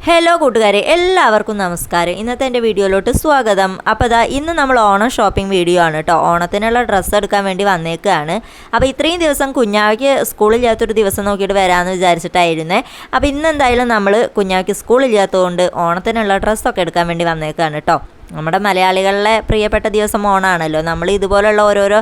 Hello കൂട്ടുകാരെ, എല്ലാവർക്കും നമസ്കാരം. ഇന്നത്തെ എൻ്റെ വീഡിയോയിലോട്ട് സ്വാഗതം. അപ്പോൾ ഇന്ന് നമ്മൾ ഓണം ഷോപ്പിംഗ് വീഡിയോ ആണ് കേട്ടോ. ഓണത്തിനുള്ള ഡ്രസ്സ് എടുക്കാൻ വേണ്ടി വന്നേക്കാണ്. അപ്പോൾ ഇത്രയും ദിവസം കുഞ്ഞാവയ്ക്ക് സ്കൂളില്ലാത്തൊരു ദിവസം നോക്കിയിട്ട് വരാമെന്ന് വിചാരിച്ചിട്ടായിരുന്നേ. അപ്പോൾ ഇന്ന് എന്തായാലും നമ്മൾ കുഞ്ഞാവയ്ക്ക് സ്കൂളില്ലാത്തതുകൊണ്ട് ഓണത്തിനുള്ള ഡ്രസ്സൊക്കെ എടുക്കാൻ വേണ്ടി വന്നേക്കാണ് കേട്ടോ. നമ്മുടെ മലയാളികളുടെ പ്രിയപ്പെട്ട ദിവസം ഓണാണല്ലോ. നമ്മൾ ഇതുപോലുള്ള ഓരോരോ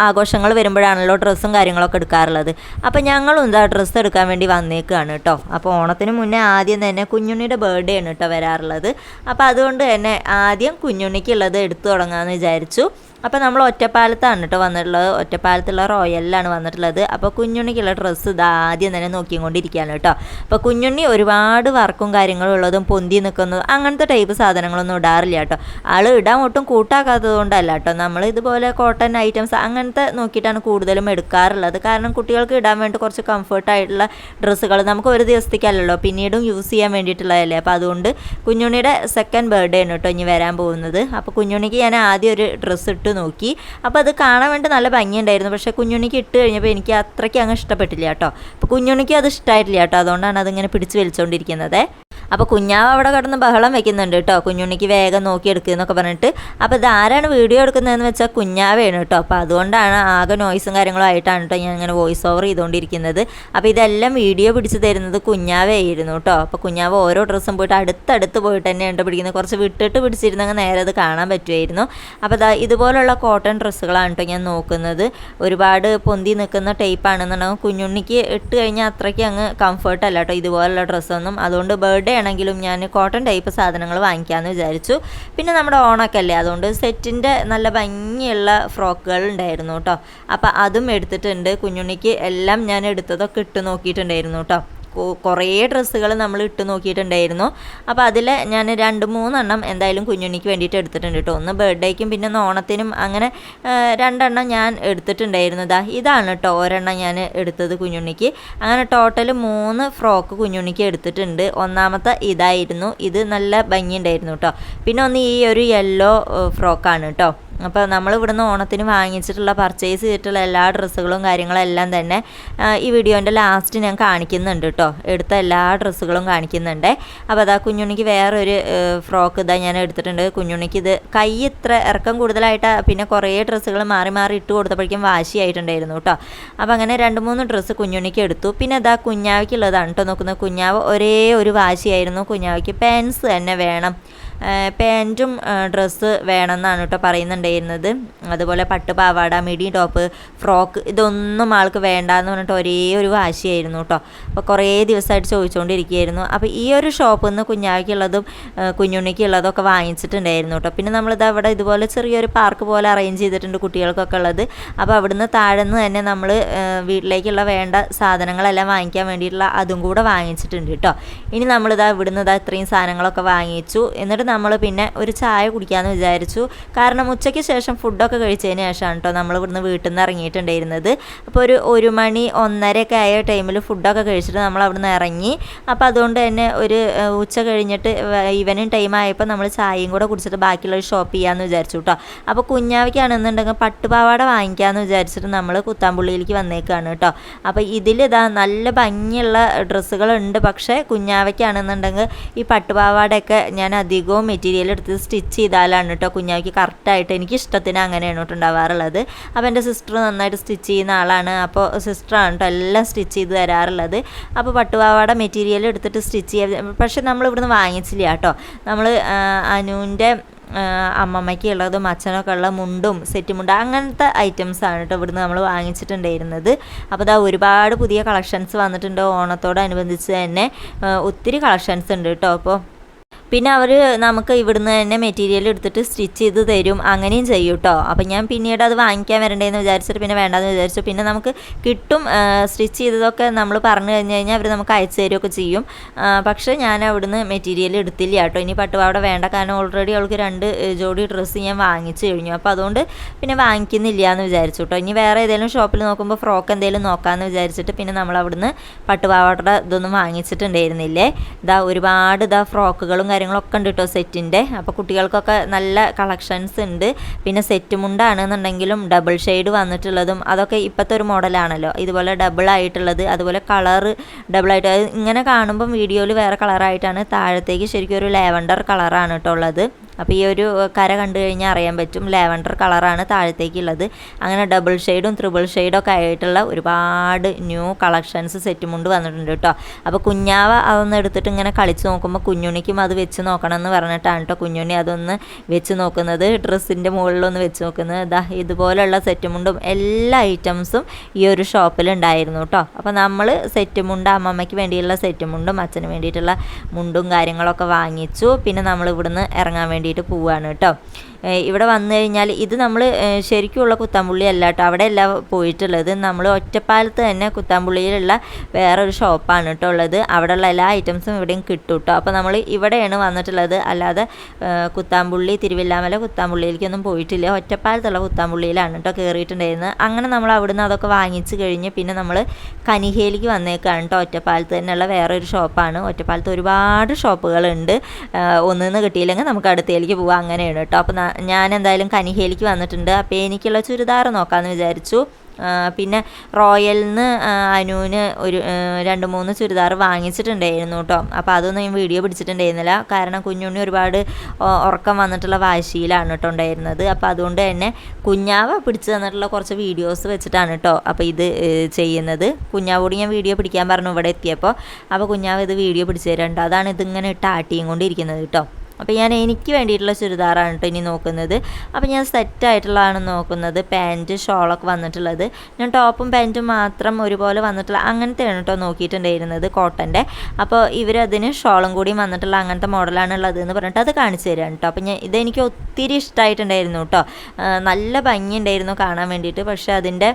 ആഘോഷങ്ങൾ വരുമ്പോഴാണല്ലോ ഡ്രസ്സും കാര്യങ്ങളൊക്കെ എടുക്കാറുള്ളത്. അപ്പോൾ ഞങ്ങളും എന്താ ഡ്രസ്സ് എടുക്കാൻ വേണ്ടി വന്നേക്കാണ് കേട്ടോ. അപ്പോൾ ഓണത്തിന് മുന്നേ ആദ്യം തന്നെ കുഞ്ഞുണ്ണിയുടെ ബർത്ത്ഡേ ആണ് കേട്ടോ വരാറുള്ളത്. അപ്പോൾ അതുകൊണ്ട് തന്നെ ആദ്യം കുഞ്ഞുണ്ണിക്കുള്ളത് എടുത്തു തുടങ്ങാമെന്ന് വിചാരിച്ചു. അപ്പോൾ നമ്മൾ ഒറ്റപ്പാലത്താണ് കേട്ടോ വന്നിട്ടുള്ളത്. ഒറ്റപ്പാലത്തുള്ള റോയലിലാണ് വന്നിട്ടുള്ളത്. അപ്പോൾ കുഞ്ഞുണ്ണിക്കുള്ള ഡ്രസ്സ് ഇത് ആദ്യം തന്നെ നോക്കിക്കൊണ്ടിരിക്കുകയാണ് കേട്ടോ. അപ്പോൾ കുഞ്ഞുണ്ണി ഒരുപാട് വർക്കും കാര്യങ്ങളും ഉള്ളതും പൊന്തി നിൽക്കുന്നതും അങ്ങനത്തെ ടൈപ്പ് സാധനങ്ങളൊന്നും ഇടാറില്ല കേട്ടോ. ആൾ ഇടാൻ ഒട്ടും കൂട്ടാക്കാത്തത് കൊണ്ടല്ല കേട്ടോ. നമ്മൾ ഇതുപോലെ കോട്ടൺ ഐറ്റംസ് അങ്ങനത്തെ നോക്കിയിട്ടാണ് കൂടുതലും എടുക്കാറുള്ളത്. കാരണം കുട്ടികൾക്ക് ഇടാൻ വേണ്ടി കുറച്ച് കംഫർട്ടായിട്ടുള്ള ഡ്രസ്സുകൾ നമുക്ക് ഒരു ദിവസത്തേക്കല്ലല്ലോ, പിന്നീടും യൂസ് ചെയ്യാൻ വേണ്ടിയിട്ടുള്ളതല്ലേ. അപ്പോൾ അതുകൊണ്ട് കുഞ്ഞുണ്ണിയുടെ സെക്കൻഡ് ബർത്ത്ഡേ ആണ് കേട്ടോ ഇനി വരാൻ പോകുന്നത്. അപ്പോൾ കുഞ്ഞുണ്ണിക്ക് ഞാൻ ആദ്യം ഒരു ഡ്രസ്സ് ഇട്ട് നോക്കി. അപ്പോൾ അത് കാണാൻ വേണ്ടി നല്ല ഭംഗിയുണ്ടായിരുന്നു. പക്ഷേ കുഞ്ഞുണ്ണിക്ക് ഇട്ട് കഴിഞ്ഞപ്പോൾ എനിക്ക് അത്രയ്ക്ക് അങ്ങ് ഇഷ്ടപ്പെട്ടില്ല കേട്ടോ. അപ്പോൾ കുഞ്ഞുണ്ണിക്ക് അത് ഇഷ്ടമായിട്ടില്ല കേട്ടോ. അതുകൊണ്ടാണ് അതിങ്ങനെ പിടിച്ച് വലിച്ചുകൊണ്ടിരിക്കുന്നത്. അപ്പോൾ കുഞ്ഞാവ് അവിടെ കിടന്ന് ബഹളം വെക്കുന്നുണ്ട് കേട്ടോ. കുഞ്ഞുണ്ണിക്ക് വേഗം നോക്കിയെടുക്കുക എന്നൊക്കെ പറഞ്ഞിട്ട്. അപ്പോൾ ഇതാരാണ് വീഡിയോ എടുക്കുന്നതെന്ന് വെച്ചാൽ കുഞ്ഞാവയാണ് കേട്ടോ. അപ്പോൾ അതുകൊണ്ടാണ് ആകെ നോയ്സും കാര്യങ്ങളും ആയിട്ടാണ് കേട്ടോ ഞാൻ ഇങ്ങനെ വോയിസ് ഓവർ ചെയ്തുകൊണ്ടിരിക്കുന്നത്. അപ്പോൾ ഇതെല്ലാം വീഡിയോ പിടിച്ച് തരുന്നത് കുഞ്ഞാവയായിരുന്നു കേട്ടോ. അപ്പോൾ കുഞ്ഞാവ് ഓരോ ഡ്രസ്സും പോയിട്ട് അടുത്തടുത്ത് പോയിട്ട് തന്നെയാണ് പിടിക്കുന്നത്. കുറച്ച് വിട്ടിട്ട് പിടിച്ചിരുന്നെങ്കിൽ നേരെ അത് കാണാൻ പറ്റുമായിരുന്നു. അപ്പോൾ ഇതുപോലുള്ള കോട്ടൺ ഡ്രസ്സുകളാണ് കേട്ടോ ഞാൻ നോക്കുന്നത്. ഒരുപാട് പൊന്തി നിൽക്കുന്ന ടൈപ്പാണെന്നുണ്ടെങ്കിൽ കുഞ്ഞുണ്ണിക്ക് ഇട്ട് കഴിഞ്ഞാൽ അത്രയ്ക്ക് അങ്ങ് കംഫർട്ടല്ല കേട്ടോ ഇതുപോലുള്ള ഡ്രസ്സൊന്നും. അതുകൊണ്ട് ബർത്ത്ഡേ ആണെങ്കിലും ഞാൻ കോട്ടൺ ടൈപ്പ് സാധനങ്ങൾ വാങ്ങിക്കാമെന്ന് വിചാരിച്ചു. പിന്നെ നമ്മുടെ ഓണമൊക്കെ അല്ലേ, അതുകൊണ്ട് സെറ്റിൻ്റെ നല്ല ഭംഗിയുള്ള ഫ്രോക്കുകൾ ഉണ്ടായിരുന്നു കേട്ടോ. അപ്പോൾ അതും എടുത്തിട്ടുണ്ട്. കുഞ്ഞുണ്ണിക്ക് എല്ലാം ഞാൻ എടുത്തതൊക്കെ ഇട്ട് നോക്കിയിട്ടുണ്ടായിരുന്നു കേട്ടോ. കുറേ ഡ്രസ്സുകൾ നമ്മൾ ഇട്ട് നോക്കിയിട്ടുണ്ടായിരുന്നു. അപ്പോൾ അതിൽ ഞാൻ 2-3 എണ്ണം എന്തായാലും കുഞ്ഞുണ്ണിക്ക് വേണ്ടിയിട്ട് എടുത്തിട്ടുണ്ട് കേട്ടോ. ഒന്ന് ബർത്ത്ഡേക്കും പിന്നെ ഒന്ന് ഓണത്തിനും അങ്ങനെ 2 എണ്ണം ഞാൻ എടുത്തിട്ടുണ്ടായിരുന്നു. ഇതാണ് കേട്ടോ ഒരെണ്ണം ഞാൻ എടുത്തത് കുഞ്ഞുണ്ണിക്ക്. അങ്ങനെ ടോട്ടൽ 3 ഫ്രോക്ക് കുഞ്ഞുണ്ണിക്ക് എടുത്തിട്ടുണ്ട്. ഒന്നാമത്തെ ഇതായിരുന്നു. ഇത് നല്ല ഭംഗിയുണ്ടായിരുന്നു കേട്ടോ. പിന്നെ ഒന്ന് ഈ ഒരു യെല്ലോ ഫ്രോക്കാണ് കേട്ടോ. അപ്പോൾ നമ്മൾ ഇവിടുന്ന് ഓണത്തിന് വാങ്ങിച്ചിട്ടുള്ള പർച്ചേസ് ചെയ്തിട്ടുള്ള എല്ലാ ഡ്രസ്സുകളും കാര്യങ്ങളും എല്ലാം തന്നെ ഈ വീഡിയോൻ്റെ ലാസ്റ്റ് ഞാൻ കാണിക്കുന്നുണ്ട് കേട്ടോ. എടുത്ത എല്ലാ ഡ്രസ്സുകളും കാണിക്കുന്നുണ്ട്. അപ്പോൾ കുഞ്ഞുണ്ണിക്ക് വേറൊരു ഫ്രോക്ക് ഞാൻ എടുത്തിട്ടുണ്ട്. കുഞ്ഞുണ്ണിക്ക് ഇത് കൈ ഇത്ര ഇറക്കം കൂടുതലായിട്ട് പിന്നെ കുറേ ഡ്രസ്സുകൾ മാറി മാറി ഇട്ട് കൊടുത്തപ്പോഴേക്കും വാശിയായിട്ടുണ്ടായിരുന്നു കേട്ടോ. അപ്പോൾ അങ്ങനെ 2-3 ഡ്രസ്സ് കുഞ്ഞുണ്ണിക്ക് എടുത്തു. പിന്നെ കുഞ്ഞാവയ്ക്കുള്ളതാണ് കേട്ടോ നോക്കുന്നത്. കുഞ്ഞാവ് ഒരേ ഒരു വാശിയായിരുന്നു. കുഞ്ഞാവയ്ക്ക് പാൻസ് തന്നെ വേണം, പാൻറ്റും ഡ്രസ്സ് വേണമെന്നാണ് കേട്ടോ പറയുന്നുണ്ടായിരുന്നത്. അതുപോലെ പട്ട് പാവാട, മിഡി ടോപ്പ്, ഫ്രോക്ക് ഇതൊന്നും ആൾക്ക് വേണ്ടാന്ന് പറഞ്ഞിട്ട് ഒരേ ഒരു വാശിയായിരുന്നു കേട്ടോ. അപ്പോൾ കുറേ ദിവസമായിട്ട് ചോദിച്ചുകൊണ്ടിരിക്കുകയായിരുന്നു. അപ്പോൾ ഈ ഒരു ഷോപ്പിൽ നിന്ന് കുഞ്ഞാവയ്ക്കുള്ളതും കുഞ്ഞുണ്ണിക്കുള്ളതൊക്കെ വാങ്ങിച്ചിട്ടുണ്ടായിരുന്നു കേട്ടോ. പിന്നെ നമ്മളിത് അവിടെ ഇതുപോലെ ചെറിയൊരു പാർക്ക് പോലെ അറേഞ്ച് ചെയ്തിട്ടുണ്ട് കുട്ടികൾക്കൊക്കെ ഉള്ളത്. അപ്പോൾ അവിടുന്ന് താഴെ നിന്ന് തന്നെ നമ്മൾ വീട്ടിലേക്കുള്ള വേണ്ട സാധനങ്ങളെല്ലാം വാങ്ങിക്കാൻ വേണ്ടിയിട്ടുള്ള അതും കൂടെ വാങ്ങിച്ചിട്ടുണ്ട് കേട്ടോ. ഇനി നമ്മളിതാ ഇവിടുന്ന് ഇത്രയും സാധനങ്ങളൊക്കെ വാങ്ങിച്ചു. എന്നിട്ട് നമ്മൾ പിന്നെ ഒരു ചായ കുടിക്കാമെന്ന് വിചാരിച്ചു. കാരണം ഉച്ചയ്ക്ക് ശേഷം ഫുഡൊക്കെ കഴിച്ചതിന് ശേഷമാണ് കേട്ടോ നമ്മൾ ഇവിടുന്ന് വീട്ടിൽ നിന്ന് ഇറങ്ങിയിട്ടുണ്ടായിരുന്നത്. അപ്പോൾ ഒരു 1 മണി 1:30 ആയ ടൈമിൽ ഫുഡൊക്കെ കഴിച്ചിട്ട് നമ്മൾ അവിടുന്ന് ഇറങ്ങി. അപ്പോൾ അതുകൊണ്ട് തന്നെ ഒരു ഉച്ച കഴിഞ്ഞിട്ട് ഈവനിങ് ടൈം ആയപ്പോൾ നമ്മൾ ചായയും കൂടെ കുടിച്ചിട്ട് ബാക്കിയുള്ളത് ഷോപ്പ് ചെയ്യാമെന്ന് വിചാരിച്ചു കേട്ടോ. അപ്പോൾ കുഞ്ഞാവയ്ക്കാണെന്നുണ്ടെങ്കിൽ പട്ടുപാവാട വാങ്ങിക്കാമെന്ന് വിചാരിച്ചിട്ട് നമ്മൾ കുത്താമ്പുള്ളിയിലേക്ക് വന്നേക്കാണ് കേട്ടോ. അപ്പോൾ നല്ല ഭംഗിയുള്ള ഡ്രസ്സുകളുണ്ട്. പക്ഷേ കുഞ്ഞാവയ്ക്കാണെന്നുണ്ടെങ്കിൽ ഈ പട്ടുപാവാടയൊക്കെ ഞാൻ അധികവും മെറ്റീരിയൽ എടുത്ത് സ്റ്റിച്ച് ചെയ്താലാണ് കേട്ടോ കുഞ്ഞാവയ്ക്ക് കറക്റ്റായിട്ട് എനിക്ക് ഇഷ്ടത്തിന് അങ്ങനെയാണ് കേട്ടോ ഉണ്ടാവാറുള്ളത്. അപ്പോൾ എൻ്റെ സിസ്റ്റർ നന്നായിട്ട് സ്റ്റിച്ച് ചെയ്യുന്ന ആളാണ്. അപ്പോൾ സിസ്റ്ററാണ് കേട്ടോ എല്ലാം സ്റ്റിച്ച് ചെയ്ത് തരാറുള്ളത്. അപ്പോൾ പട്ടുപാവാട മെറ്റീരിയൽ എടുത്തിട്ട് സ്റ്റിച്ച് ചെയ്യാൻ പക്ഷേ നമ്മൾ ഇവിടുന്ന് വാങ്ങിച്ചില്ല കേട്ടോ. നമ്മൾ അനുവിൻ്റെ അമ്മമ്മയ്ക്ക് ഉള്ളതും അച്ഛനൊക്കെ ഉള്ള മുണ്ടും സെറ്റ് മുണ്ട് അങ്ങനത്തെ ഐറ്റംസാണ് കേട്ടോ ഇവിടുന്ന് നമ്മൾ വാങ്ങിച്ചിട്ടുണ്ടായിരുന്നത്. അപ്പോൾ ഒരുപാട് പുതിയ കളക്ഷൻസ് വന്നിട്ടുണ്ട്. ഓണത്തോടനുബന്ധിച്ച് തന്നെ ഒത്തിരി കളക്ഷൻസ് ഉണ്ട് കേട്ടോ. അപ്പോൾ പിന്നെ അവർ നമുക്ക് ഇവിടുന്ന് തന്നെ മെറ്റീരിയൽ എടുത്തിട്ട് സ്റ്റിച്ച് ചെയ്ത് തരും, അങ്ങനെയും ചെയ്യും കേട്ടോ. അപ്പം ഞാൻ പിന്നീട് അത് വാങ്ങിക്കാൻ വരണ്ടേന്ന് വിചാരിച്ചിട്ട് പിന്നെ വേണ്ടാന്ന് വിചാരിച്ചു. പിന്നെ നമുക്ക് കിട്ടും സ്റ്റിച്ച് ചെയ്തതൊക്കെ നമ്മൾ പറഞ്ഞു കഴിഞ്ഞ് കഴിഞ്ഞാൽ അവർ നമുക്ക് അയച്ചു തരുമൊക്കെ ചെയ്യും. പക്ഷേ ഞാൻ അവിടുന്ന് മെറ്റീരിയൽ എടുത്തില്ല കേട്ടോ. ഇനി പട്ടുപാവാട വേണ്ട, കാരണം ഓൾറെഡി അവൾക്ക് 2 ജോഡി ഡ്രസ്സ് ഞാൻ വാങ്ങിച്ചു കഴിഞ്ഞു. അപ്പോൾ അതുകൊണ്ട് പിന്നെ വാങ്ങിക്കുന്നില്ല എന്ന് വിചാരിച്ചു കേട്ടോ. ഇനി വേറെ ഏതെങ്കിലും ഷോപ്പിൽ നോക്കുമ്പോൾ ഫ്രോക്ക് എന്തെങ്കിലും നോക്കാമെന്ന് വിചാരിച്ചിട്ട് പിന്നെ നമ്മൾ അവിടുന്ന് പട്ടുപാവാട ഇതൊന്നും വാങ്ങിച്ചിട്ടുണ്ടായിരുന്നില്ലേ. ഒരുപാട് ഫ്രോക്കുകളും കാര്യങ്ങളൊക്കെ ഉണ്ട് കേട്ടോ സെറ്റിൻ്റെ. അപ്പോൾ കുട്ടികൾക്കൊക്കെ നല്ല കളക്ഷൻസ് ഉണ്ട്. പിന്നെ സെറ്റ് മുണ്ടാണെന്നുണ്ടെങ്കിലും ഡബിൾ ഷെയ്ഡ് വന്നിട്ടുള്ളതും അതൊക്കെ ഇപ്പോഴത്തെ ഒരു മോഡലാണല്ലോ, ഇതുപോലെ ഡബിൾ ആയിട്ടുള്ളത്, അതുപോലെ കളറ് ഡബിളായിട്ട്. അത് ഇങ്ങനെ കാണുമ്പം വീഡിയോയിൽ വേറെ കളറായിട്ടാണ്, താഴത്തേക്ക് ശരിക്കും ഒരു ലാവൻഡർ കളറാണ് കേട്ടോ ഉള്ളത്. അപ്പോൾ ഈ ഒരു കര കണ്ടു കഴിഞ്ഞാൽ അറിയാൻ പറ്റും ലാവൻഡർ കളറാണ് താഴത്തേക്കുള്ളത്. അങ്ങനെ ഡബിൾ ഷെയ്ഡും ത്രിബിൾ ഷെയ്ഡൊക്കെ ആയിട്ടുള്ള ഒരുപാട് ന്യൂ കളക്ഷൻസ് സെറ്റ് മുണ്ട് വന്നിട്ടുണ്ട് കേട്ടോ. അപ്പോൾ കുഞ്ഞാവ അതൊന്ന് എടുത്തിട്ട് ഇങ്ങനെ കളിച്ച് നോക്കുമ്പോൾ കുഞ്ഞുണ്ണിക്കും അത് വെച്ച് നോക്കണം എന്ന് പറഞ്ഞിട്ടാണ് കേട്ടോ കുഞ്ഞുണ്ണി അതൊന്ന് വെച്ച് നോക്കുന്നത്, ഡ്രസ്സിൻ്റെ മുകളിലൊന്ന് വെച്ച് നോക്കുന്നത്. ഇതുപോലെയുള്ള സെറ്റ് മുണ്ടും എല്ലാ ഐറ്റംസും ഈ ഒരു ഷോപ്പിൽ ഉണ്ടായിരുന്നു കേട്ടോ. അപ്പോൾ നമ്മൾ സെറ്റ് മുണ്ട് അമ്മമ്മയ്ക്ക് വേണ്ടിയുള്ള സെറ്റ് മുണ്ടും അച്ഛന് വേണ്ടിയിട്ടുള്ള മുണ്ടും കാര്യങ്ങളൊക്കെ വാങ്ങിച്ചു. പിന്നെ നമ്മൾ ഇവിടുന്ന് ഇറങ്ങാൻ വേണ്ടിയിട്ട് പോവുകയാണ് കേട്ടോ. ഇവിടെ വന്നു കഴിഞ്ഞാൽ ഇത് നമ്മൾ ശരിക്കുമുള്ള കുത്താമ്പുള്ളി അല്ല കേട്ടോ, അവിടെ അല്ല പോയിട്ടുള്ളത്. നമ്മൾ ഒറ്റപ്പാലത്ത് തന്നെ കുത്താമ്പുള്ളിയിലുള്ള വേറൊരു ഷോപ്പാണ് കേട്ടോ ഉള്ളത്. അവിടെയുള്ള എല്ലാ ഐറ്റംസും ഇവിടെയും കിട്ടും കേട്ടോ. അപ്പോൾ നമ്മൾ ഇവിടെയാണ് വന്നിട്ടുള്ളത്, അല്ലാതെ കുത്താമ്പുള്ളി തിരുവില്ലാമല കുത്താമ്പുള്ളിയിലേക്കൊന്നും പോയിട്ടില്ല. ഒറ്റപ്പാലത്തുള്ള കുത്താമ്പുള്ളിയിലാണ് കേട്ടോ കയറിയിട്ടുണ്ടായിരുന്നത്. അങ്ങനെ നമ്മൾ അവിടുന്ന് അതൊക്കെ വാങ്ങിച്ച് കഴിഞ്ഞ് പിന്നെ നമ്മൾ കനിഹയിലേക്ക് വന്നേക്കാണ് കേട്ടോ. ഒറ്റപ്പാലത്ത് തന്നെയുള്ള വേറൊരു ഷോപ്പാണ്. ഒറ്റപ്പാലത്ത് ഒരുപാട് ഷോപ്പുകളുണ്ട്, ഒന്നിന്ന് കിട്ടിയില്ലെങ്കിൽ നമുക്ക് അടുത്തേക്ക് പോവാം, അങ്ങനെയാണ് കേട്ടോ. അപ്പോൾ ഞാൻ എന്തായാലും കനിഹയിലേക്ക് വന്നിട്ടുണ്ട്. അപ്പോൾ എനിക്കുള്ള ചുരിദാർ നോക്കാമെന്ന് വിചാരിച്ചു. പിന്നെ റോയലിൽ നിന്ന് അനുവിന് ഒരു 2-3 ചുരിദാർ വാങ്ങിച്ചിട്ടുണ്ടായിരുന്നു കേട്ടോ. അപ്പോൾ അതൊന്നും ഞാൻ വീഡിയോ പിടിച്ചിട്ടുണ്ടായിരുന്നില്ല, കാരണം കുഞ്ഞുണ്ണി ഒരുപാട് ഉറക്കം വന്നിട്ടുള്ള വാശിയിലാണ് കേട്ടോ ഉണ്ടായിരുന്നത്. അപ്പോൾ അതുകൊണ്ട് തന്നെ കുഞ്ഞാവ പിടിച്ച് തന്നിട്ടുള്ള കുറച്ച് വീഡിയോസ് വെച്ചിട്ടാണ് കേട്ടോ അപ്പോൾ ഇത് ചെയ്യുന്നത്. കുഞ്ഞാവോട് ഞാൻ വീഡിയോ പിടിക്കാൻ പറഞ്ഞു ഇവിടെ എത്തിയപ്പോൾ. അപ്പോൾ കുഞ്ഞാവ് ഇത് വീഡിയോ പിടിച്ച് തരുന്നുണ്ട്. അതാണ് ഇതിങ്ങനെ ഇട്ട് ആട്ടിയും കൊണ്ടിരിക്കുന്നത് കേട്ടോ. അപ്പോൾ ഞാൻ എനിക്ക് വേണ്ടിയിട്ടുള്ള ചുരിദാറാണ് കേട്ടോ ഇനി നോക്കുന്നത്. അപ്പോൾ ഞാൻ സെറ്റായിട്ടുള്ളതാണ് നോക്കുന്നത്. പാൻറ്റ് ഷോളൊക്കെ വന്നിട്ടുള്ളത്. ഞാൻ ടോപ്പും പാൻറ്റും മാത്രം ഒരുപോലെ വന്നിട്ടുള്ള അങ്ങനത്തെയാണ് കേട്ടോ നോക്കിയിട്ടുണ്ടായിരുന്നത്, കോട്ടൻ്റെ. അപ്പോൾ ഇവരതിന് ഷോളും കൂടി വന്നിട്ടുള്ള അങ്ങനത്തെ മോഡലാണ് ഉള്ളത് എന്ന് പറഞ്ഞിട്ട് അത് കാണിച്ചു തരാം കേട്ടോ. അപ്പോൾ ഇതെനിക്ക് ഒത്തിരി ഇഷ്ടമായിട്ടുണ്ടായിരുന്നു കേട്ടോ. നല്ല ഭംഗിയുണ്ടായിരുന്നു കാണാൻ വേണ്ടിയിട്ട്. പക്ഷേ അതിൻ്റെ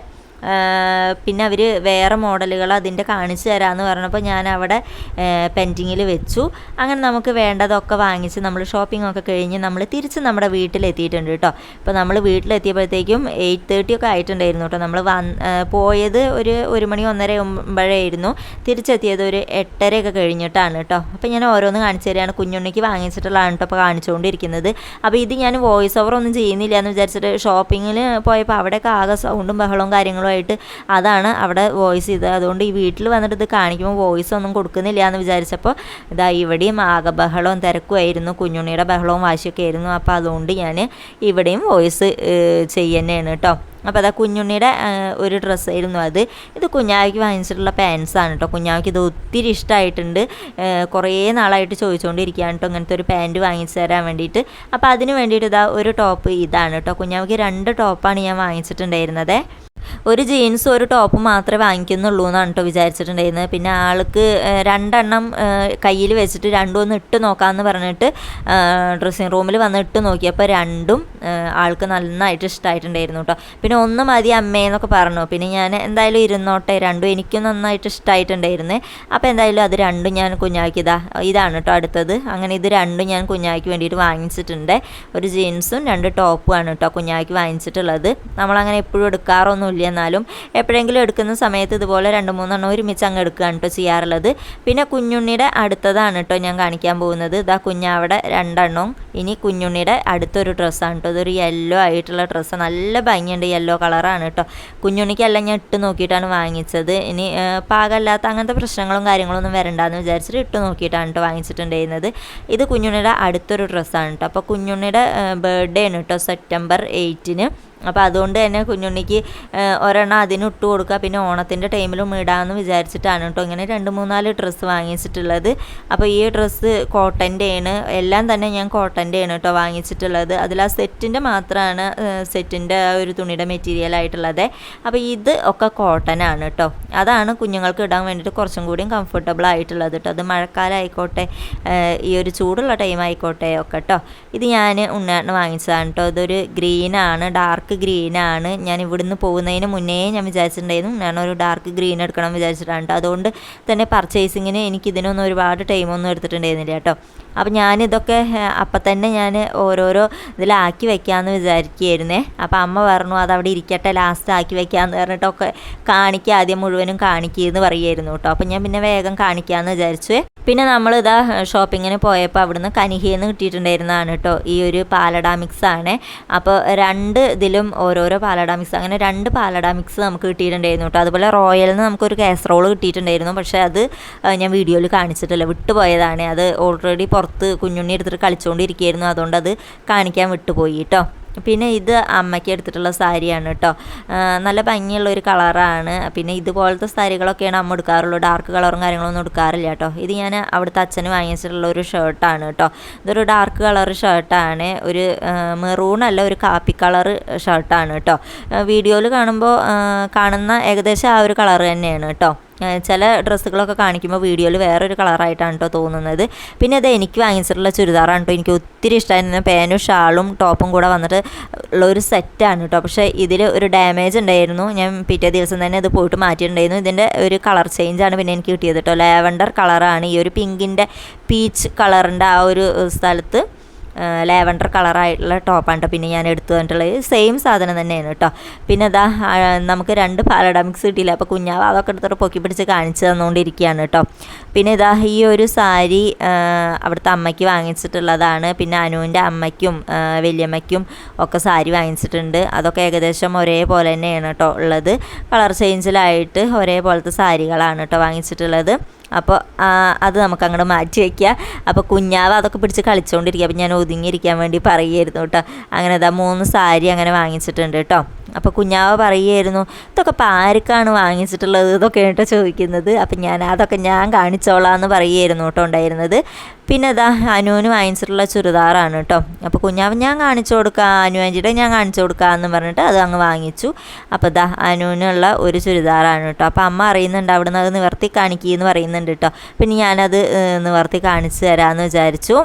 പിന്നെ അവർ വേറെ മോഡലുകൾ അതിൻ്റെ കാണിച്ചു തരാമെന്ന് പറഞ്ഞപ്പോൾ ഞാൻ അവിടെ പെൻഡിങ്ങിൽ വെച്ചു. അങ്ങനെ നമുക്ക് വേണ്ടതൊക്കെ വാങ്ങിച്ച് നമ്മൾ ഷോപ്പിംഗ് ഒക്കെ കഴിഞ്ഞ് നമ്മൾ തിരിച്ച് നമ്മുടെ വീട്ടിലെത്തിയിട്ടുണ്ട് കേട്ടോ. ഇപ്പോൾ നമ്മൾ വീട്ടിലെത്തിയപ്പോഴത്തേക്കും 8:30 ഒക്കെ ആയിട്ടുണ്ടായിരുന്നു കേട്ടോ. നമ്മൾ പോയത് ഒരു 1 മണി 1:30 ആകുമ്പോഴായിരുന്നു, തിരിച്ചെത്തിയത് ഒരു 8:30 ഒക്കെ കഴിഞ്ഞിട്ടാണ് കേട്ടോ. അപ്പോൾ ഞാൻ ഓരോന്ന് കാണിച്ചു തരികയാണ്. കുഞ്ഞുണ്ണിക്ക് വാങ്ങിച്ചിട്ടുള്ളതാണ് കേട്ടോ ഇപ്പോൾ കാണിച്ചുകൊണ്ടിരിക്കുന്നത്. അപ്പോൾ ഇത് ഞാൻ വോയിസ് ഓവർ ഒന്നും ചെയ്യുന്നില്ല എന്ന് വിചാരിച്ചിട്ട് ഷോപ്പിങ്ങിൽ പോയപ്പോൾ അവിടെയൊക്കെ ആകെ സൗണ്ടും ബഹളവും കാര്യങ്ങളും ആയിട്ട് അതാണ് അവിടെ വോയിസ് ചെയ്തത്. അതുകൊണ്ട് ഈ വീട്ടിൽ വന്നിട്ട് ഇത് കാണിക്കുമ്പോൾ വോയിസ് ഒന്നും കൊടുക്കുന്നില്ല എന്ന് വിചാരിച്ചപ്പോൾ ഇവിടെയും ആകെ ബഹളവും തിരക്കുമായിരുന്നു, കുഞ്ഞുണ്ണിയുടെ ബഹളവും വാശിയൊക്കെ ആയിരുന്നു. അപ്പോൾ അതുകൊണ്ട് ഞാൻ ഇവിടെയും വോയിസ് ചെയ്യുന്നതാണ് കേട്ടോ. അപ്പോൾ കുഞ്ഞുണ്ണിയുടെ ഒരു ഡ്രസ്സായിരുന്നു അത്. ഇത് കുഞ്ഞാവിക്ക് വാങ്ങിച്ചിട്ടുള്ള പാൻസാണ് കേട്ടോ. കുഞ്ഞാവിക്ക് ഇത് ഒത്തിരി ഇഷ്ടമായിട്ടുണ്ട്. കുറേ നാളായിട്ട് ചോദിച്ചുകൊണ്ടിരിക്കുകയാണ് കേട്ടോ ഇങ്ങനത്തെ ഒരു പാൻറ്റ് വാങ്ങിച്ചു തരാൻ വേണ്ടിയിട്ട്. അപ്പോൾ അതിന് വേണ്ടിയിട്ട് ഒരു ടോപ്പ് ഇതാണ് കേട്ടോ. കുഞ്ഞാവിക്ക് 2 ടോപ്പാണ് ഞാൻ വാങ്ങിച്ചിട്ടുണ്ടായിരുന്നത്. ഒരു ജീൻസും ഒരു ടോപ്പ് മാത്രമേ വാങ്ങിക്കുന്നുള്ളൂ എന്നാണ് കേട്ടോ വിചാരിച്ചിട്ടുണ്ടായിരുന്നത്. പിന്നെ ആൾക്ക് 2 എണ്ണം കയ്യിൽ വെച്ചിട്ട് 2 ഒന്ന് ഇട്ട് നോക്കാമെന്ന് പറഞ്ഞിട്ട് ഡ്രസ്സിങ് റൂമിൽ വന്ന് ഇട്ട് നോക്കിയപ്പോൾ 2ഉം ആൾക്ക് നന്നായിട്ട് ഇഷ്ടമായിട്ടുണ്ടായിരുന്നു കേട്ടോ. പിന്നെ 1 മതി അമ്മയെന്നൊക്കെ പറഞ്ഞു. പിന്നെ ഞാൻ എന്തായാലും ഇരുന്നോട്ടെ, 2ഉം എനിക്കും നന്നായിട്ട് ഇഷ്ടമായിട്ടുണ്ടായിരുന്നേ. അപ്പോൾ എന്തായാലും അത് 2ഉം ഞാൻ കുഞ്ഞാക്കി ഇതാണ് കേട്ടോ അടുത്തത്. അങ്ങനെ ഇത് 2ഉം ഞാൻ കുഞ്ഞാക്കി വേണ്ടിയിട്ട് വാങ്ങിച്ചിട്ടുണ്ട്. ഒരു ജീൻസും 2 ടോപ്പുമാണ് കേട്ടോ കുഞ്ഞാക്കി വാങ്ങിച്ചിട്ടുള്ളത്. നമ്മളങ്ങനെ എപ്പോഴും എടുക്കാറൊന്നുമില്ല, എന്നാലും എപ്പോഴെങ്കിലും എടുക്കുന്ന സമയത്ത് ഇതുപോലെ 2-3 എണ്ണം ഒരുമിച്ച് അങ്ങ് എടുക്കുകയാണ് കേട്ടോ ചെയ്യാറുള്ളത്. പിന്നെ കുഞ്ഞുണ്ണിയുടെ അടുത്തതാണ് കേട്ടോ ഞാൻ കാണിക്കാൻ പോകുന്നത്. കുഞ്ഞാവിടെ 2 എണ്ണവും. ഇനി കുഞ്ഞുണ്ണിയുടെ അടുത്തൊരു ഡ്രസ്സാണ് കേട്ടോ. ഇതൊരു യെല്ലോ ആയിട്ടുള്ള ഡ്രസ്സ്, നല്ല ഭംഗിയുണ്ട്, യെല്ലോ കളറാണ് കേട്ടോ. കുഞ്ഞുണ്ണിക്കെല്ലാം ഞാൻ ഇട്ട് നോക്കിയിട്ടാണ് വാങ്ങിച്ചത്. ഇനി പാകമല്ലാത്ത അങ്ങനത്തെ പ്രശ്നങ്ങളും കാര്യങ്ങളൊന്നും വരണ്ടെന്ന് വിചാരിച്ചിട്ട് ഇട്ട് നോക്കിയിട്ടാണ് കേട്ടോ വാങ്ങിച്ചിട്ടുണ്ടായിരുന്നത്. ഇത് കുഞ്ഞുണ്ണിയുടെ അടുത്തൊരു ഡ്രസ്സാണ് കേട്ടോ. അപ്പോൾ കുഞ്ഞുണ്ണിയുടെ ബർത്ത്ഡേ ആണ് കേട്ടോ സെപ്റ്റംബർ 8-ന്. അപ്പോൾ അതുകൊണ്ട് തന്നെ കുഞ്ഞുണ്ണിക്ക് ഒരെണ്ണം അതിന് ഇട്ട് കൊടുക്കുക, പിന്നെ ഓണത്തിൻ്റെ ടൈമിലും ഇടാമെന്ന് വിചാരിച്ചിട്ടാണ് കേട്ടോ ഇങ്ങനെ 2-3-4 ഡ്രസ്സ് വാങ്ങിച്ചിട്ടുള്ളത്. അപ്പോൾ ഈ ഡ്രസ്സ് കോട്ടൻ്റെയാണ്, എല്ലാം തന്നെ ഞാൻ കോട്ടൻ്റെയാണ് കേട്ടോ വാങ്ങിച്ചിട്ടുള്ളത്. അതിൽ ആ സെറ്റിൻ്റെ മാത്രമാണ് സെറ്റിൻ്റെ ഒരു തുണിയുടെ മെറ്റീരിയൽ ആയിട്ടുള്ളത്. അപ്പോൾ ഇത് ഒക്കെ കോട്ടനാണ് കേട്ടോ. അതാണ് കുഞ്ഞുങ്ങൾക്ക് ഇടാൻ വേണ്ടിയിട്ട് കുറച്ചും കൂടിയും കംഫർട്ടബിൾ ആയിട്ടുള്ളത് കേട്ടോ. അത് മഴക്കാലം ആയിക്കോട്ടെ, ഈ ഒരു ചൂടുള്ള ടൈം ആയിക്കോട്ടെ ഒക്കെ കേട്ടോ. ഇത് ഞാൻ ഉണ്ണാണ് വാങ്ങിച്ചതാണ് കേട്ടോ. ഇതൊരു ഗ്രീനാണ്, ഡാർക്ക് ഗ്രീനാണ്. ഞാൻ ഇവിടുന്ന് പോകുന്നതിന് മുന്നേ ഞാൻ വിചാരിച്ചിട്ടുണ്ടായിരുന്നു ഞാനൊരു ഡാർക്ക് ഗ്രീൻ എടുക്കണം വിചാരിച്ചിട്ടാണ് കേട്ടോ. അതുകൊണ്ട് തന്നെ പർച്ചേസിങ്ങിന് എനിക്കിതിനൊന്നും ഒരുപാട് ടൈമൊന്നും എടുത്തിട്ടുണ്ടായിരുന്നില്ല കേട്ടോ. അപ്പോൾ ഞാനിതൊക്കെ അപ്പം തന്നെ ഞാൻ ഓരോരോ ഇതിലാക്കി വെക്കാമെന്ന് വിചാരിക്കുകയായിരുന്നേ. അപ്പോൾ അമ്മ പറഞ്ഞു അതവിടെ ഇരിക്കട്ടെ, ലാസ്റ്റ് ആക്കി വെക്കാമെന്ന് പറഞ്ഞിട്ടൊക്കെ കാണിക്കുക, ആദ്യം മുഴുവനും കാണിക്കുക എന്ന് പറയുമായിരുന്നു കേട്ടോ. അപ്പോൾ ഞാൻ പിന്നെ വേഗം കാണിക്കാമെന്ന് വിചാരിച്ചു. പിന്നെ നമ്മളിതാ ഷോപ്പിങ്ങിന് പോയപ്പോൾ അവിടുന്ന് കനികയെന്ന് കിട്ടിയിട്ടുണ്ടായിരുന്നതാണ് കേട്ടോ ഈ ഒരു പാലട മിക്സാണ്. അപ്പോൾ 2 ഇതിലും ഓരോരോ പാലട മിക്സ്, അങ്ങനെ 2 പാലട മിക്സ് നമുക്ക് കിട്ടിയിട്ടുണ്ടായിരുന്നു കേട്ടോ. അതുപോലെ റോയലിൽ നിന്ന് നമുക്കൊരു കാസറോൾ കിട്ടിയിട്ടുണ്ടായിരുന്നു. പക്ഷേ അത് ഞാൻ വീഡിയോയിൽ കാണിച്ചിട്ടില്ല, വിട്ടുപോയതാണ്. അത് ഓൾറെഡി പുറത്ത് കുഞ്ഞുണ്ണി എടുത്തിട്ട് കളിച്ചുകൊണ്ടിരിക്കുകയായിരുന്നു, അതുകൊണ്ട് അത് കാണിക്കാൻ വിട്ടുപോയി കേട്ടോ. പിന്നെ ഇത് അമ്മയ്ക്ക് എടുത്തിട്ടുള്ള സാരിയാണ് കേട്ടോ. നല്ല ഭംഗിയുള്ള ഒരു കളറാണ്. പിന്നെ ഇതുപോലത്തെ സാരികളൊക്കെയാണ് അമ്മ എടുക്കാറുള്ളൂ, ഡാർക്ക് കളറും കാര്യങ്ങളൊന്നും എടുക്കാറില്ല കേട്ടോ. ഇത് ഞാൻ അവിടുത്തെ അച്ഛന് വാങ്ങിച്ചിട്ടുള്ള ഒരു ഷർട്ടാണ് കേട്ടോ. ഇതൊരു ഡാർക്ക് കളർ ഷർട്ടാണ്, ഒരു മെറൂൺ അല്ല, ഒരു കാപ്പി കളർ ഷർട്ടാണ് കേട്ടോ. വീഡിയോയിൽ കാണുന്ന ഏകദേശം ആ ഒരു കളർ തന്നെയാണ് കേട്ടോ. ചില ഡ്രസ്സുകളൊക്കെ കാണിക്കുമ്പോൾ വീഡിയോയിൽ വേറൊരു കളറായിട്ടാണ് കേട്ടോ തോന്നുന്നത്. പിന്നെ അത് എനിക്ക് വാങ്ങിച്ചിട്ടുള്ള ചുരിദാറാണ് കേട്ടോ. എനിക്ക് ഒത്തിരി ഇഷ്ടമായിരുന്നു. പാൻറ്റും ഷാളും ടോപ്പും കൂടെ വന്നിട്ട് ഉള്ള ഒരു സെറ്റാണ് കേട്ടോ. പക്ഷേ ഇതിൽ ഒരു ഡാമേജ് ഉണ്ടായിരുന്നു. ഞാൻ പിറ്റേ ദിവസം തന്നെ ഇത് പോയിട്ട് മാറ്റിയിട്ടുണ്ടായിരുന്നു. ഇതിൻ്റെ ഒരു കളർ ചേഞ്ചാണ് പിന്നെ എനിക്ക് കിട്ടിയത് കേട്ടോ. ലാവൻഡർ കളറാണ്, ഈ ഒരു പിങ്കിൻ്റെ പീച്ച് കളറിൻ്റെ ആ ഒരു സ്ഥലത്ത് ലാവൻഡർ കളറായിട്ടുള്ള ടോപ്പാണ് കേട്ടോ പിന്നെ ഞാൻ എടുത്തു വന്നിട്ടുള്ളത്. സെയിം സാധനം തന്നെയാണ് കേട്ടോ. പിന്നെ അതാ നമുക്ക് 2 പാലട മിക്സ് കിട്ടിയില്ല, അപ്പോൾ കുഞ്ഞാവ് അതൊക്കെ എടുത്തിട്ട് പൊക്കി പിടിച്ച് കാണിച്ചു തന്നുകൊണ്ടിരിക്കുകയാണ് കേട്ടോ. പിന്നെ ഇതാ ഈ ഒരു സാരി അവിടുത്തെ അമ്മയ്ക്ക് വാങ്ങിച്ചിട്ടുള്ളതാണ്. പിന്നെ അനുവിൻ്റെ അമ്മയ്ക്കും വലിയമ്മയ്ക്കും ഒക്കെ സാരി വാങ്ങിച്ചിട്ടുണ്ട്. അതൊക്കെ ഏകദേശം ഒരേപോലെ തന്നെയാണ് കേട്ടോ ഉള്ളത്. കളർ ചേഞ്ചിലായിട്ട് ഒരേപോലത്തെ സാരികളാണ് കേട്ടോ വാങ്ങിച്ചിട്ടുള്ളത്. അപ്പോൾ അത് നമുക്ക് അങ്ങോട്ട് മാറ്റി വയ്ക്കുക. അപ്പോൾ കുഞ്ഞാവ് അതൊക്കെ പിടിച്ച് കളിച്ചുകൊണ്ടിരിക്കുക. അപ്പോൾ ഞാൻ ഒതുങ്ങിയിരിക്കാൻ വേണ്ടി പറയുമായിരുന്നു കേട്ടോ. അങ്ങനെ 3 സാരി അങ്ങനെ വാങ്ങിച്ചിട്ടുണ്ട് കേട്ടോ. അപ്പോൾ കുഞ്ഞാവ് പറയുമായിരുന്നു, ഇതൊക്കെ ഇപ്പോൾ ആർക്കാണ് വാങ്ങിച്ചിട്ടുള്ളത് ഇതൊക്കെ കേട്ടോ ചോദിക്കുന്നത്. അപ്പം അതൊക്കെ ഞാൻ കാണിച്ചോളാം എന്ന് പറയുമായിരുന്നു കേട്ടോ ഉണ്ടായിരുന്നത്. പിന്നെ അനുവിന് വാങ്ങിച്ചിട്ടുള്ള ചുരിദാറാണ് കേട്ടോ. അപ്പോൾ കുഞ്ഞാവ് ഞാൻ കാണിച്ചു കൊടുക്കാം, അനുവാഞ്ചിയുടെ ഞാൻ കാണിച്ചു കൊടുക്കാം എന്ന് പറഞ്ഞിട്ട് അത് അങ്ങ് വാങ്ങിച്ചു. അപ്പോൾ അനുവിനുള്ള ഒരു ചുരിദാറാണ് കേട്ടോ. അപ്പോൾ അമ്മ അറിയുന്നുണ്ട്, അവിടെ നിന്ന് അത് നിവർത്തി കാണിക്കുകയെന്ന് പറയുന്നുണ്ട് കേട്ടോ. പിന്നെ ഞാനത് നിവർത്തി കാണിച്ചു തരാമെന്ന് വിചാരിച്ചു.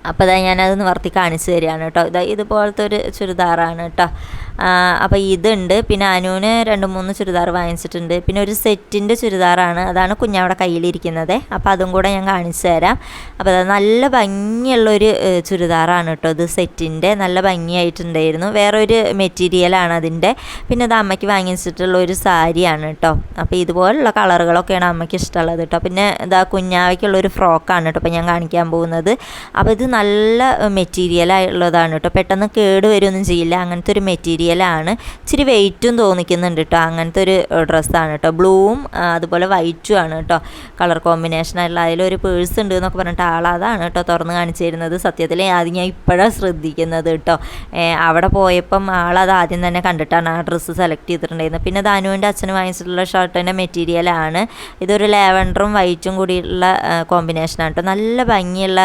അപ്പോൾ ഞാനത് നിവർത്തി കാണിച്ചു തരികയാണ് കേട്ടോ. ഇതുപോലത്തെ ഒരു ചുരിദാറാണ് കേട്ടോ. അപ്പോൾ ഇതുണ്ട്. പിന്നെ അനുവിന് 2-3 ചുരിദാർ വാങ്ങിച്ചിട്ടുണ്ട്. പിന്നെ ഒരു സെറ്റിൻ്റെ ചുരിദാറാണ്, അതാണ് കുഞ്ഞവിടെ കയ്യിലിരിക്കുന്നത്. അപ്പോൾ അതും കൂടെ ഞാൻ കാണിച്ചു തരാം. അപ്പോൾ നല്ല ഭംഗിയുള്ളൊരു ചുരിദാറാണ് കേട്ടോ. ഇത് സെറ്റിൻ്റെ നല്ല ഭംഗിയായിട്ടുണ്ടായിരുന്നു. വേറൊരു മെറ്റീരിയലാണ് അതിൻ്റെ. പിന്നെ അമ്മയ്ക്ക് വാങ്ങിച്ചിട്ടുള്ള ഒരു സാരിയാണ് കേട്ടോ. അപ്പോൾ ഇതുപോലുള്ള കളറുകളൊക്കെയാണ് അമ്മയ്ക്ക് ഇഷ്ടമുള്ളത് കേട്ടോ. പിന്നെ കുഞ്ഞാവയ്ക്കുള്ളൊരു ഫ്രോക്കാണ് കേട്ടോ ഇപ്പോൾ ഞാൻ കാണിക്കാൻ പോകുന്നത്. അപ്പോൾ ഇത് നല്ല മെറ്റീരിയലായുള്ളതാണ് കേട്ടോ. പെട്ടെന്ന് കേടുവരുമൊന്നും ചെയ്യില്ല, അങ്ങനത്തെ ഒരു മെറ്റീരിയലാണ്. ഇച്ചിരി വെയിറ്റും തോന്നിക്കുന്നുണ്ട് കേട്ടോ. അങ്ങനത്തെ ഒരു ഡ്രസ്സാണ് കേട്ടോ. ബ്ലൂവും അതുപോലെ വൈറ്റും ആണ് കേട്ടോ കളർ കോമ്പിനേഷനായിട്ടുള്ള. അതിലൊരു പേഴ്സ് ഉണ്ട് എന്നൊക്കെ പറഞ്ഞിട്ട് അതാണ് കേട്ടോ തുറന്ന് കാണിച്ചു തരുന്നത്. സത്യത്തിൽ അത് ഞാൻ ഇപ്പോഴാണ് ശ്രദ്ധിക്കുന്നത് കേട്ടോ. അവിടെ പോയപ്പം ആളത് ആദ്യം തന്നെ കണ്ടിട്ടാണ് ആ ഡ്രസ്സ് സെലക്ട് ചെയ്തിട്ടുണ്ടായിരുന്നത്. പിന്നെ അനുവിൻ്റെ അച്ഛന് വാങ്ങിച്ചിട്ടുള്ള ഷർട്ടിൻ്റെ മെറ്റീരിയലാണ്. ഇതൊരു ലാവൻഡറും വൈറ്റും കൂടിയുള്ള കോമ്പിനേഷനാണ് കേട്ടോ. നല്ല ഭംഗിയുള്ള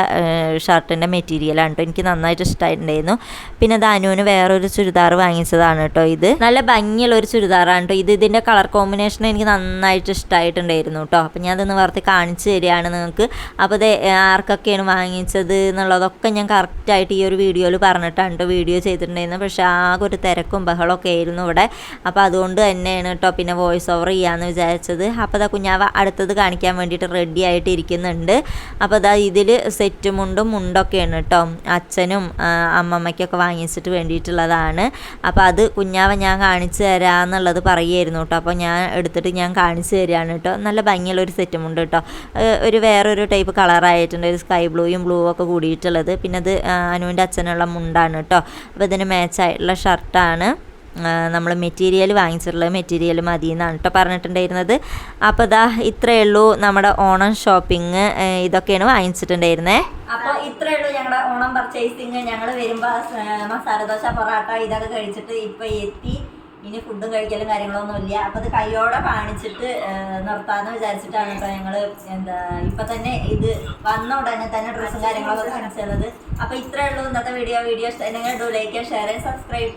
ഷർട്ടിൻ്റെ മെറ്റീരിയലാണ് കേട്ടോ. എനിക്ക് നന്നായിട്ട് ഇഷ്ടമായിട്ടുണ്ടായിരുന്നു. പിന്നെ അനുവിന് വേറൊരു ചുരിദാർ വാങ്ങിച്ചതാണ് കേട്ടോ. ഇത് നല്ല ഭംഗിയുള്ള ഒരു ചുരിദാറാണ് കേട്ടോ. ഇതിൻ്റെ കളർ കോമ്പിനേഷൻ എനിക്ക് നന്നായിട്ട് ഇഷ്ടമായിട്ടുണ്ടായിരുന്നു കേട്ടോ. അപ്പോൾ ഞാൻ അതൊന്ന് വാർത്ത കാണിച്ചു തരികയാണ് നിങ്ങൾക്ക്. അപ്പോൾ ഇത് ആർക്കൊക്കെയാണ് വാങ്ങിച്ചത് എന്നുള്ളതൊക്കെ ഞാൻ കറക്റ്റായിട്ട് ഈ ഒരു വീഡിയോയിൽ പറഞ്ഞിട്ടാണ് കേട്ടോ വീഡിയോ ചെയ്തിട്ടുണ്ടായിരുന്നത്. പക്ഷേ ആകെ ഒരു തിരക്കും ബഹളമൊക്കെ ആയിരുന്നു ഇവിടെ. അപ്പോൾ അതുകൊണ്ട് തന്നെയാണ് കേട്ടോ പിന്നെ വോയിസ് ഓവർ ചെയ്യാമെന്ന് വിചാരിച്ചത്. അപ്പോൾ കുഞ്ഞാവ അടുത്തത് കാണിക്കാൻ വേണ്ടിയിട്ട് റെഡി ആയിട്ട് ഇരിക്കുന്നുണ്ട്. അപ്പോൾ ഇതിൽ സെറ്റ് മുണ്ടൊക്കെയാണ് കേട്ടോ. അച്ഛനും അമ്മമ്മയ്ക്കൊക്കെ വാങ്ങിച്ചിട്ട് വേണ്ടിയിട്ടുള്ളതാണ്. അപ്പോൾ അത് കുഞ്ഞാവ ഞാൻ കാണിച്ചു തരാമെന്നുള്ളത് പറയുമായിരുന്നു കേട്ടോ. അപ്പോൾ ഞാൻ എടുത്തിട്ട് ഞാൻ കാണിച്ചു തരികയാണ് കേട്ടോ. നല്ല ഭംഗിയുള്ള ഒരു സെറ്റുമുണ്ട് കേട്ടോ. ഒരു വേറൊരു ടൈപ്പ് കളറായിട്ടുണ്ട്, ഒരു സ്കൈ ബ്ലൂയും ഒക്കെ കൂടിയിട്ടുള്ളത്. പിന്നെ അത് അനുവിൻ്റെ അച്ഛനുള്ള മുണ്ടാണ് കേട്ടോ. അപ്പോൾ ഇതിന് മാച്ചായിട്ടുള്ള ഷർട്ടാണ്. നമ്മൾ മെറ്റീരിയൽ വാങ്ങിച്ചിട്ടുള്ളത് മെറ്റീരിയൽ മതി എന്നാണ് കേട്ടോ പറഞ്ഞിട്ടുണ്ടായിരുന്നത്. അപ്പോൾ ഇത്രയേ ഉള്ളൂ നമ്മുടെ ഓണം ഷോപ്പിംഗ്. ഇതൊക്കെയാണ് വാങ്ങിച്ചിട്ടുണ്ടായിരുന്നത്. അപ്പോൾ ഇത്രയേ ഉള്ളൂ ഞങ്ങളുടെ ഓണം പർച്ചേസിങ്. ഞങ്ങൾ വരുമ്പോൾ മസാല ദോശ പൊറാട്ട ഇതൊക്കെ കഴിച്ചിട്ട് ഇപ്പോൾ എത്തി. ഇനി ഫുഡും കഴിക്കലും കാര്യങ്ങളൊന്നും ഇല്ല. അപ്പോൾ ഇത് കൈയോടെ കാണിച്ചിട്ട് നിർത്താമെന്ന് വിചാരിച്ചിട്ടാണ് കേട്ടോ ഞങ്ങൾ ഇപ്പം തന്നെ ഇത് വന്ന ഉടനെ തന്നെ ഡ്രസ്സും കാര്യങ്ങളൊക്കെ കാണിച്ചത്. അപ്പോൾ ഇത്രയേ ഉള്ളൂ ഇന്നത്തെ വീഡിയോ. ഇഷ്ടമായിരുന്നെങ്കിൽ ലൈക്ക് ഷെയർ സബ്സ്ക്രൈബ്.